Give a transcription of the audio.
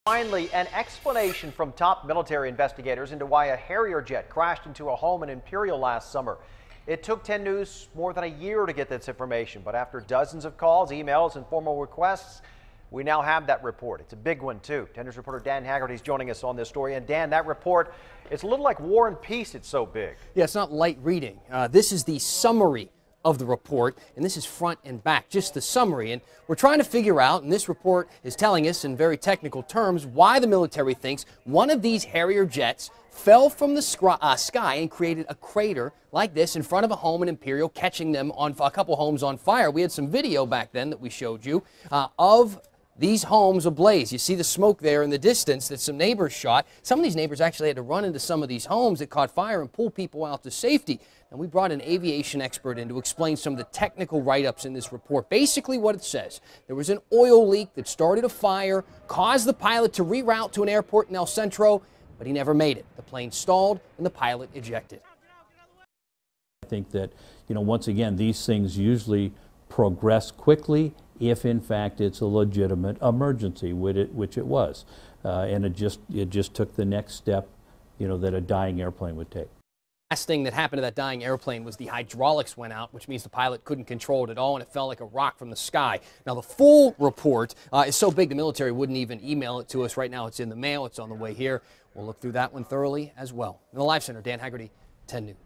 Finally, an explanation from top military investigators into why a Harrier jet crashed into a home in Imperial last summer. It took 10 News more than a year to get this information, but after dozens of calls, emails, and formal requests, we now have that report. It's a big one, too. 10 News reporter Dan Haggerty is joining us on this story. And Dan, that report, it's a little like War and Peace. It's so big. Yeah, it's not light reading. This is the summary of the report, and this is front and back, just the summary. And we're trying to figure out, and this report is telling us in very technical terms, why the military thinks one of these Harrier jets fell from the sky and created a crater like this in front of a home in Imperial, catching them on a couple homes on fire. We had some video back then that we showed you of these homes ablaze. You see the smoke there in the distance that some neighbors shot. Some of these neighbors actually had to run into some of these homes that caught fire and pull people out to safety. And we brought an aviation expert in to explain some of the technical write-ups in this report. Basically what it says, there was an oil leak that started a fire, caused the pilot to reroute to an airport in El Centro, but he never made it. The plane stalled and the pilot ejected. I think that, once again, these things usually progress quickly if in fact it's a legitimate emergency, which it was. And it just took the next step, that a dying airplane would take. Last thing that happened to that dying airplane was the hydraulics went out, which means the pilot couldn't control it at all, and it fell like a rock from the sky. Now, the full report is so big the military wouldn't even email it to us. Right now, it's in the mail. It's on the way here. We'll look through that one thoroughly as well. In the Live Center, Dan Haggerty, 10 News.